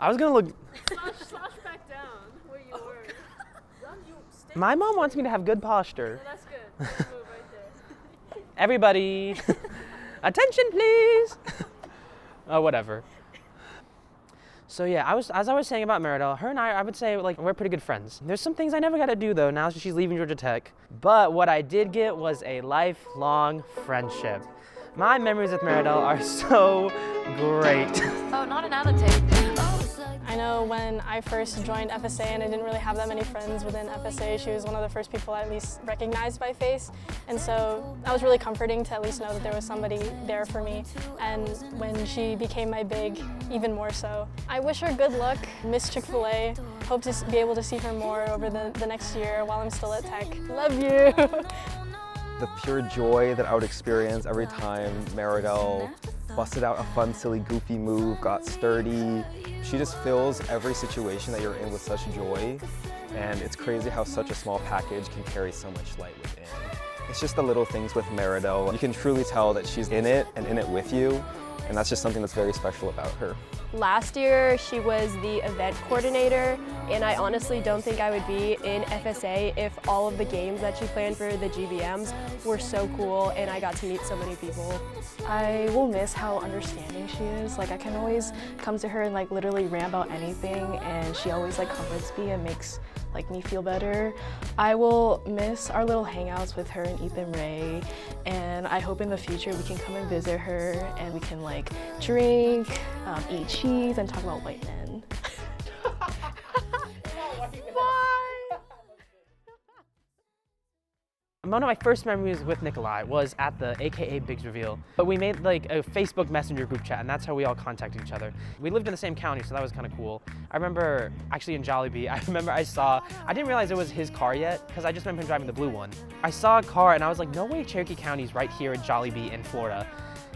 I was gonna look. Slash back down where you were. My mom wants me to have good posture. That's good. Good move right there. Everybody, attention please. Oh, whatever. So yeah, as I was saying about Meridel, her and I would say like we're pretty good friends. There's some things I never got to do though, now that she's leaving Georgia Tech. But what I did get was a lifelong friendship. My memories with Meridel are so great. Oh, not an annotate. I know when I first joined FSA and I didn't really have that many friends within FSA, she was one of the first people I at least recognized by face. And so that was really comforting to at least know that there was somebody there for me. And when she became my big, even more so. I wish her good luck, miss Chick-fil-A. Hope to be able to see her more over the next year while I'm still at Tech. Love you. The pure joy that I would experience every time Meridel busted out a fun, silly, goofy move, got sturdy. She just fills every situation that you're in with such joy, and it's crazy how such a small package can carry so much light within. It's just the little things with Meridel. You can truly tell that she's in it and in it with you, and that's just something that's very special about her. Last year, she was the event coordinator, and I honestly don't think I would be in FSA if all of the games that she planned for the GBMs were so cool and I got to meet so many people. I will miss how understanding she is. Like, I can always come to her and like literally rant about anything, and she always like comforts me and makes like me feel better. I will miss our little hangouts with her and Ethan Ray, and I hope in the future we can come and visit her and we can like drink, eat cheese, and talk about white men. One of my first memories with Nikolai was at the AKA Biggs reveal. But we made like a Facebook Messenger group chat, and that's how we all contacted each other. We lived in the same county, so that was kind of cool. I remember actually in Jollibee, I didn't realize it was his car yet, because I just remember him driving the blue one. I saw a car and I was like, no way Cherokee County's right here in Jollibee in Florida.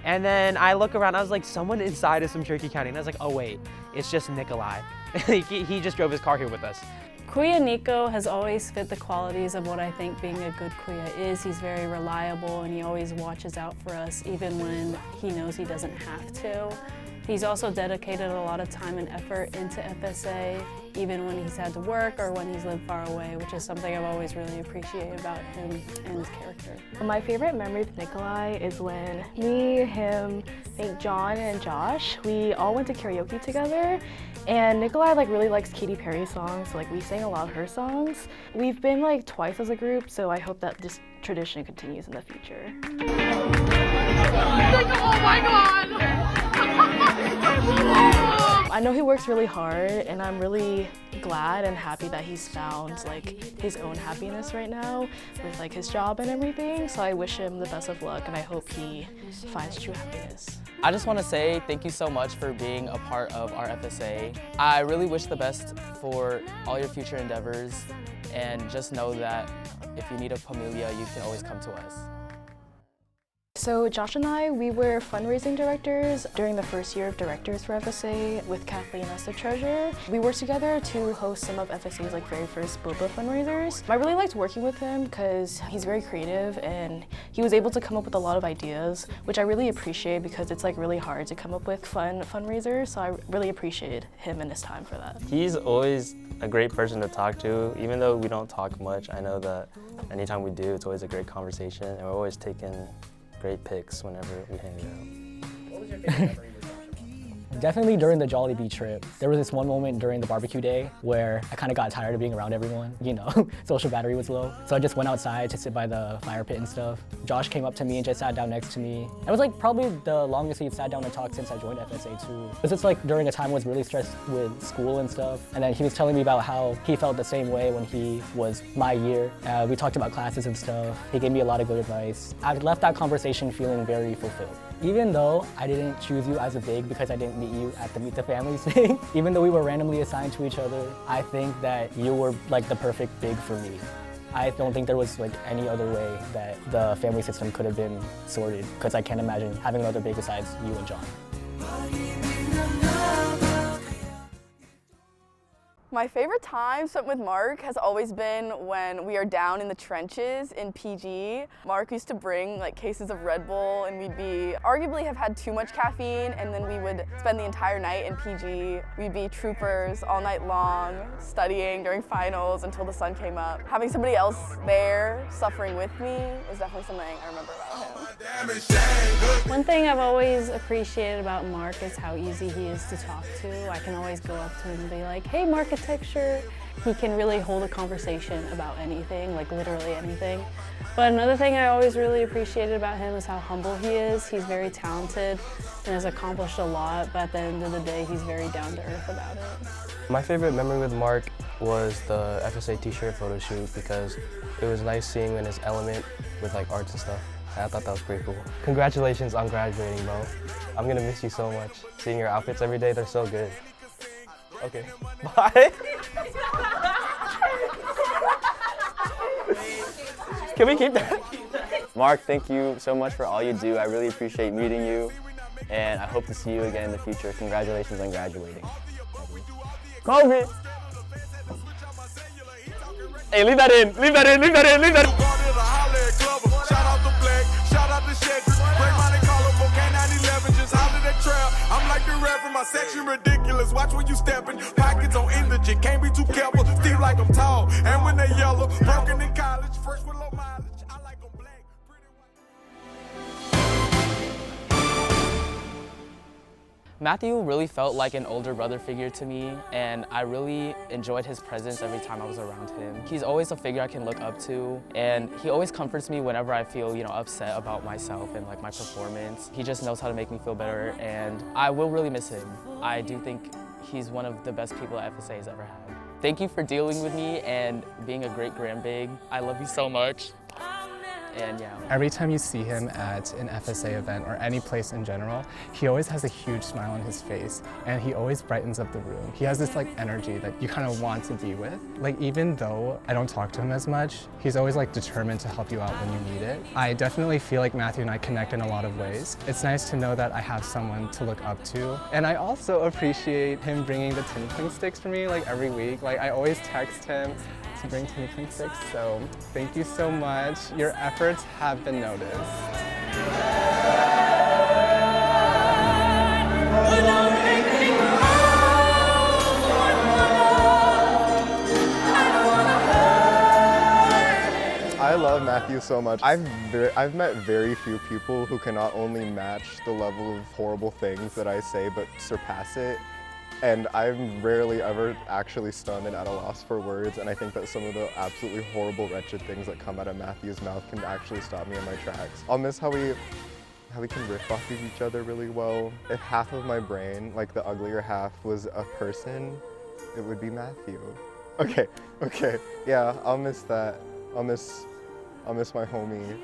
And then I look around, I was like, someone inside is from Cherokee County. And I was like, oh wait, it's just Nikolai. he just drove his car here with us. Kuya Nico has always fit the qualities of what I think being a good Kuya is. He's very reliable and he always watches out for us even when he knows he doesn't have to. He's also dedicated a lot of time and effort into FSA, even when he's had to work or when he's lived far away, which is something I've always really appreciated about him and his character. My favorite memory with Nikolai is when me, him, I think John and Josh, we all went to karaoke together. And Nikolai like really likes Katy Perry songs, so like we sang a lot of her songs. We've been like twice as a group, so I hope that this tradition continues in the future. Oh my God! I know he works really hard, and I'm really glad and happy that he's found like his own happiness right now with like his job and everything. So I wish him the best of luck, and I hope he finds true happiness. I just want to say thank you so much for being a part of our FSA. I really wish the best for all your future endeavors, and just know that if you need a Pamelia, you can always come to us. So Josh and I, we were fundraising directors during the first year of directors for FSA with Kathleen as the treasurer. We worked together to host some of FSA's like very first boba fundraisers. I really liked working with him because he's very creative and he was able to come up with a lot of ideas, which I really appreciate because it's like really hard to come up with fun fundraisers. So I really appreciated him and his time for that. He's always a great person to talk to. Even though we don't talk much, I know that anytime we do, it's always a great conversation, and we're always taking great pics whenever we hang out. What was your favorite memory with Josh? Definitely during the Jollibee trip. There was this one moment during the barbecue day where I kind of got tired of being around everyone. You know, social battery was low. So I just went outside to sit by the fire pit and stuff. Josh came up to me and just sat down next to me. It was like probably the longest we've sat down and talked since I joined FSA too. It was just like during a time I was really stressed with school and stuff. And then he was telling me about how he felt the same way when he was my year. We talked about classes and stuff. He gave me a lot of good advice. I left that conversation feeling very fulfilled. Even though I didn't choose you as a big because I didn't meet you at the Meet the Families thing, even though we were randomly assigned to each other, I think that you were like the perfect big for me. I don't think there was like any other way that the family system could have been sorted, because I can't imagine having another big besides you and John. My favorite time spent with Mark has always been when we are down in the trenches in PG. Mark used to bring like cases of Red Bull and we'd be arguably have had too much caffeine, and then we would spend the entire night in PG. We'd be troopers all night long, studying during finals until the sun came up. Having somebody else there suffering with me is definitely something I remember about him. One thing I've always appreciated about Mark is how easy he is to talk to. I can always go up to him and be like, hey, architecture. He can really hold a conversation about anything, like literally anything. But another thing I always really appreciated about him is how humble he is. He's very talented and has accomplished a lot, but at the end of the day, he's very down to earth about it. My favorite memory with Mark was the FSA t-shirt photo shoot because it was nice seeing him in his element with like arts and stuff. I thought that was pretty cool. Congratulations on graduating, bro. I'm gonna miss you so much. Seeing your outfits every day, they're so good. Okay, bye. Can we keep that? Mark, thank you so much for all you do. I really appreciate meeting you, and I hope to see you again in the future. Congratulations on graduating. Kobe! Hey, leave that in, leave that in, leave that in, leave that in. I'm like the rap from my section, ridiculous. Watch when you stepping, pockets on energy, can't be too careful. Still like I'm tall, and when they yellow, broken in college, first with low mileage. I like them black, pretty white. Matthew really felt like an older brother figure to me, and I really enjoyed his presence every time I was around him. He's always a figure I can look up to, and he always comforts me whenever I feel, upset about myself and like my performance. He just knows how to make me feel better, and I will really miss him. I do think he's one of the best people that FSA has ever had. Thank you for dealing with me and being a great grandbig. I love you so much. And yeah. Every time you see him at an FSA event or any place in general, he always has a huge smile on his face and he always brightens up the room. He has this like energy that you kind of want to be with. Like even though I don't talk to him as much, he's always like determined to help you out when you need it. I definitely feel like Matthew and I connect in a lot of ways. It's nice to know that I have someone to look up to. And I also appreciate him bringing the tinkling sticks for me like every week. Like I always text him to bring tinkling sticks, so thank you so much. Your efforts have been noticed. I love Matthew so much. I've met very few people who can not only match the level of horrible things that I say, but surpass it. And I'm rarely ever actually stunned and at a loss for words, and I think that some of the absolutely horrible, wretched things that come out of Matthew's mouth can actually stop me in my tracks. I'll miss how we can riff off of each other really well. If half of my brain, like the uglier half, was a person, it would be Matthew. Okay, yeah, I'll miss that. I'll miss my homie.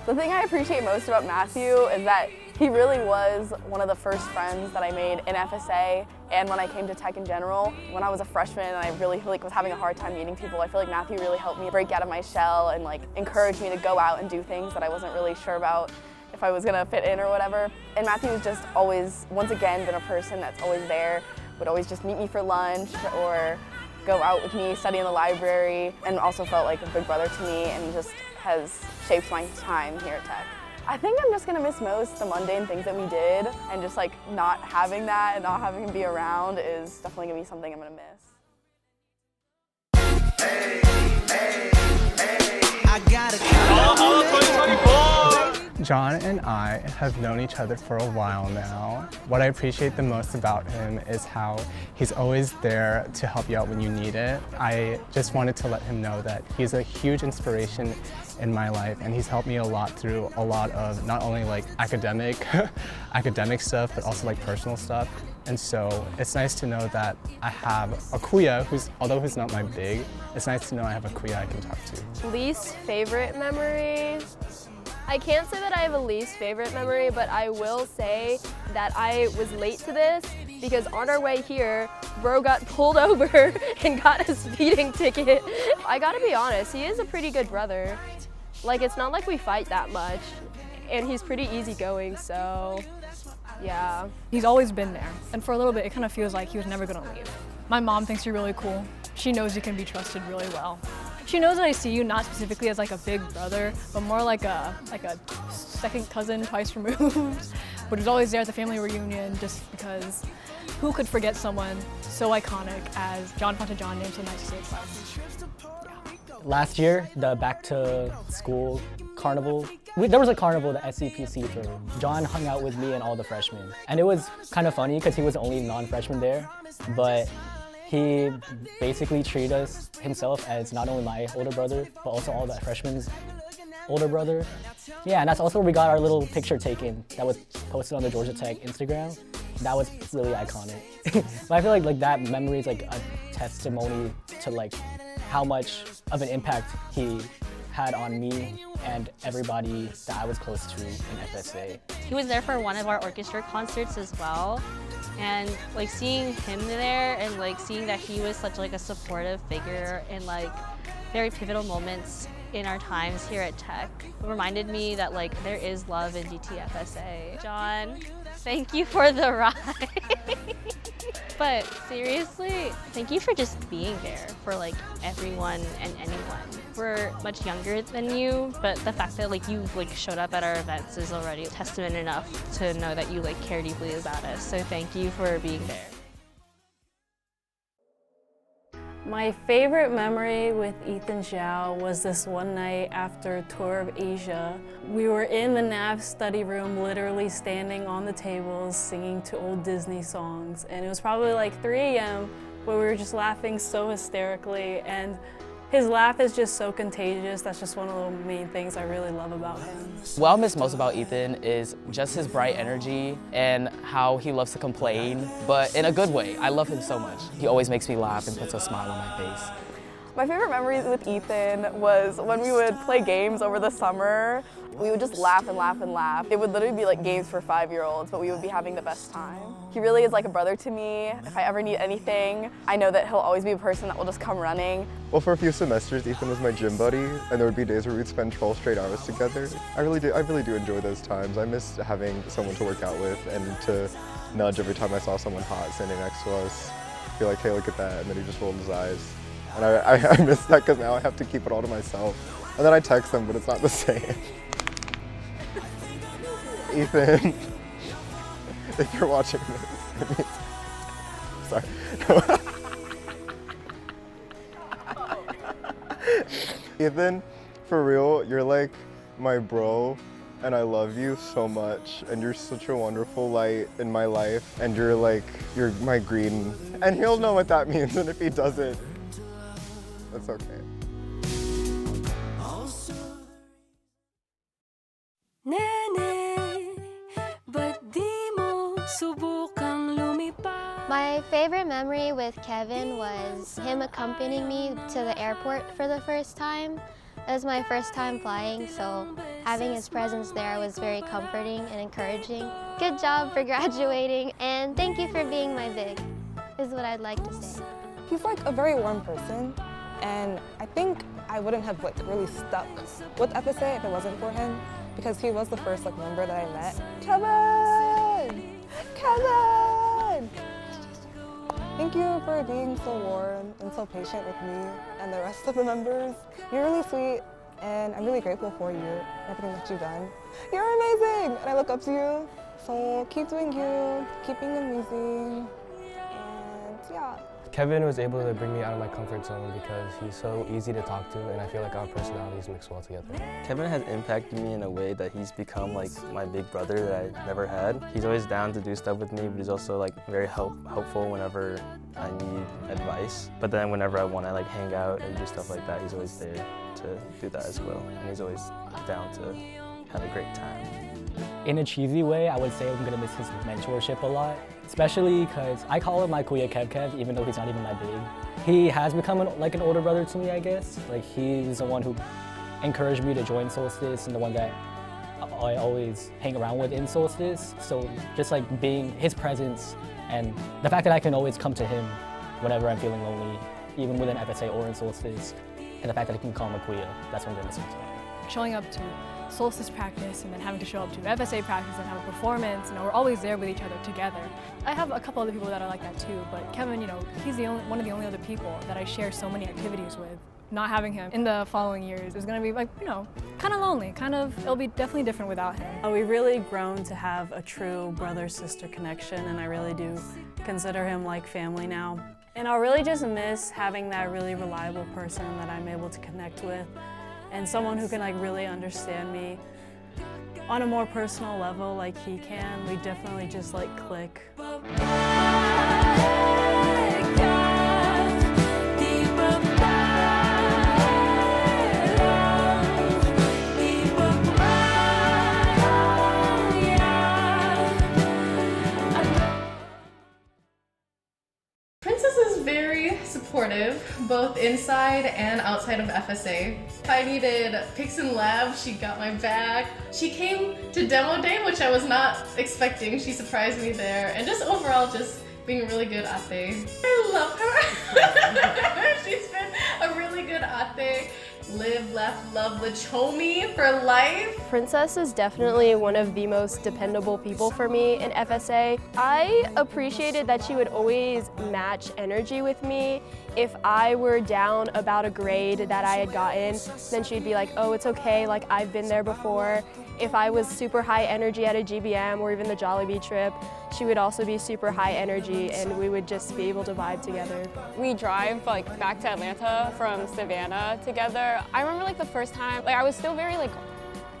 The thing I appreciate most about Matthew is that he really was one of the first friends that I made in FSA and when I came to tech in general. When I was a freshman and I really was having a hard time meeting people, I feel like Matthew really helped me break out of my shell and like encouraged me to go out and do things that I wasn't really sure about if I was gonna fit in or whatever. And Matthew has just always, once again, been a person that's always there, would always just meet me for lunch or go out with me, study in the library, and also felt like a big brother to me and just has shaped my time here at Tech. I think I'm just gonna miss most the mundane things that we did, and just like not having that and not having him be around is definitely gonna be something I'm gonna miss. I got it. 2024! John and I have known each other for a while now. What I appreciate the most about him is how he's always there to help you out when you need it. I just wanted to let him know that he's a huge inspiration in my life, and he's helped me a lot through a lot of not only like academic stuff, but also like personal stuff. And so it's nice to know that I have a kuya although who's not my big, it's nice to know I have a kuya I can talk to. Least favorite memory? I can't say that I have a least favorite memory, but I will say that I was late to this because on our way here, bro got pulled over and got a speeding ticket. I gotta be honest, he is a pretty good brother. Like, it's not like we fight that much, and he's pretty easygoing, so Yeah. He's always been there, and for a little bit it kind of feels like he was never gonna leave. My mom thinks you're really cool. She knows you can be trusted really well. She knows that I see you not specifically as like a big brother, but more like a second cousin twice removed. But he's always there at the family reunion just because who could forget someone so iconic as John Fontajon named so nice to say Last year, the back to school carnival, there was a carnival that SCPC threw. John hung out with me and all the freshmen. And it was kind of funny because he was the only non-freshman there, but he basically treated us himself as not only my older brother, but also all the freshmen's older brother. Yeah, and that's also where we got our little picture taken that was posted on the Georgia Tech Instagram. That was really iconic. But I feel like that memory is like a testimony to like how much of an impact he had on me and everybody that I was close to in FSA. He was there for one of our orchestra concerts as well. And like seeing him there and like seeing that he was such like a supportive figure in like very pivotal moments in our times here at Tech reminded me that like there is love in GT FSA. John, thank you for the ride. But seriously, thank you for just being there for like everyone and anyone. We're much younger than you, but the fact that like you like showed up at our events is already testament enough to know that you like care deeply about us. So thank you for being there. My favorite memory with Ethan Zhao was this one night after a tour of Asia. We were in the NAV study room, literally standing on the tables, singing to old Disney songs. And it was probably like 3 a.m. where we were just laughing so hysterically. And his laugh is just so contagious. That's just one of the main things I really love about him. What I'll miss most about Ethan is just his bright energy and how he loves to complain, but in a good way. I love him so much. He always makes me laugh and puts a smile on my face. My favorite memories with Ethan was when we would play games over the summer. We would just laugh and laugh and laugh. It would literally be like games for 5-year-olds, but we would be having the best time. He really is like a brother to me. If I ever need anything, I know that he'll always be a person that will just come running. Well, for a few semesters, Ethan was my gym buddy, and there would be days where we'd spend 12 straight hours together. I really do enjoy those times. I miss having someone to work out with and to nudge every time I saw someone hot standing next to us. Be like, hey, look at that, and then he just rolled his eyes. And I miss that because now I have to keep it all to myself. And then I text him, but it's not the same. Ethan, if you're watching this, it means, sorry. Ethan, for real, you're like my bro, and I love you so much, and you're such a wonderful light in my life, and you're my green, and he'll know what that means, and if he doesn't, that's okay. My favorite memory with Kevin was him accompanying me to the airport for the first time. It was my first time flying, so having his presence there was very comforting and encouraging. Good job for graduating, and thank you for being my big, is what I'd like to say. He's like a very warm person, and I think I wouldn't have like really stuck with FSA if it wasn't for him, because he was the first like member that I met. Kevin! Kevin! Thank you for being so warm and so patient with me and the rest of the members. You're really sweet, and I'm really grateful for you and everything that you've done. You're amazing, and I look up to you. So keep doing you, keep being amazing, and yeah. Kevin was able to bring me out of my comfort zone because he's so easy to talk to, and I feel like our personalities mix well together. Kevin has impacted me in a way that he's become like my big brother that I never had. He's always down to do stuff with me, but he's also like very helpful whenever I need advice. But then whenever I want to like hang out and do stuff like that, he's always there to do that as well. And he's always down to have a great time. In a cheesy way, I would say I'm gonna miss his mentorship a lot, especially because I call him my Kuya Kev, even though he's not even that big. He has become like an older brother to me, I guess. Like he's the one who encouraged me to join Solstice and the one that I always hang around with in Solstice. So just like being his presence and the fact that I can always come to him whenever I'm feeling lonely, even within FSA or in Solstice, and the fact that I can call him a Kuya, that's what I'm gonna miss him. Showing up to solstice practice and then having to show up to FSA practice and have a performance. We're always there with each other together. I have a couple other people that are like that too, but Kevin, he's one of the only other people that I share so many activities with. Not having him in the following years is gonna be like, kind of lonely, it'll be definitely different without him. We've really grown to have a true brother-sister connection, and I really do consider him like family now. And I'll really just miss having that really reliable person that I'm able to connect with, and someone who can really understand me on a more personal level like he can. We definitely just click. Supportive, both inside and outside of FSA. If I needed picks in lab, she got my back. She came to demo day, which I was not expecting. She surprised me there, and just overall just being a really good ate. I love her. She's been a really good ate. Live, laugh, love, Lechomie for life. Princess is definitely one of the most dependable people for me in FSA. I appreciated that she would always match energy with me. If I were down about a grade that I had gotten, then she'd be like, oh, it's okay, I've been there before. If I was super high energy at a GBM or even the Jollibee trip, she would also be super high energy, and we would just be able to vibe together. We drive back to Atlanta from Savannah together. I remember the first time, I was still very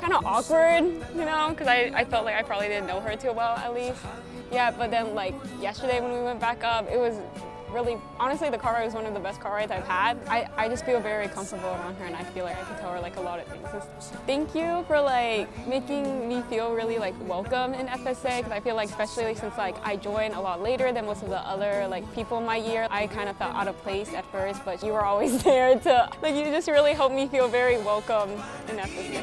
kind of awkward, because I felt like I probably didn't know her too well at least. Yeah, but then yesterday when we went back up, it was really, honestly, the car ride was one of the best car rides I've had. I just feel very comfortable around her, and I feel like I can tell her a lot of things. Thank you for making me feel really welcome in FSA, because I feel especially since I joined a lot later than most of the other people in my year, I kind of felt out of place at first, but you were always there to, you just really helped me feel very welcome in FSA.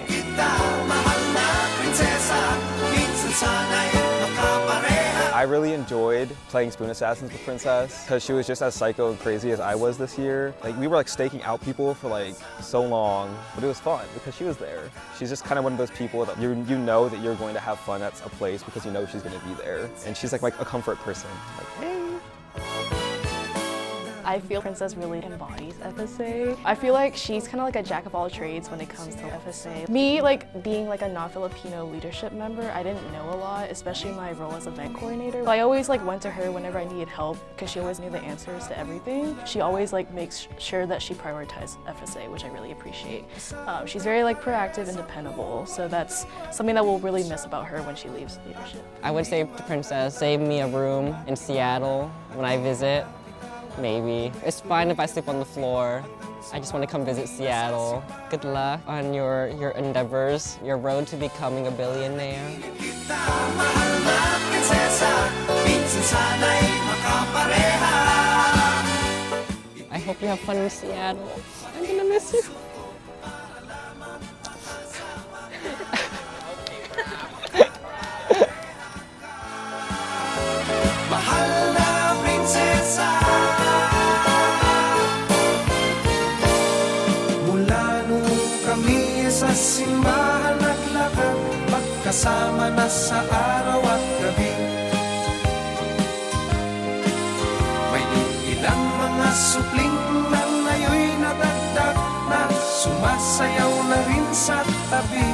I really enjoyed playing Spoon Assassins with Princess because she was just as psycho and crazy as I was this year. We were staking out people for so long, but it was fun because she was there. She's just kind of one of those people that you know that you're going to have fun at a place because you know she's going to be there. And she's like a comfort person. Hey. I feel Princess really embodies FSA. I feel like she's kind of a jack of all trades when it comes to FSA. Me, being a non-Filipino leadership member, I didn't know a lot, especially my role as event coordinator. I always went to her whenever I needed help because she always knew the answers to everything. She always makes sure that she prioritizes FSA, which I really appreciate. She's very proactive and dependable, so that's something that we'll really miss about her when she leaves leadership. I would say to Princess, save me a room in Seattle when I visit. Maybe. It's fine if I sleep on the floor. I just want to come visit Seattle. Good luck on your endeavors, your road to becoming a billionaire. I hope you have fun in Seattle. I'm gonna miss you. Sa simbahan at lakad, magkasama na sa araw at gabi. May ilang mga supling na ngayon'y nadagdag na sumasayaw na rin sa tabi.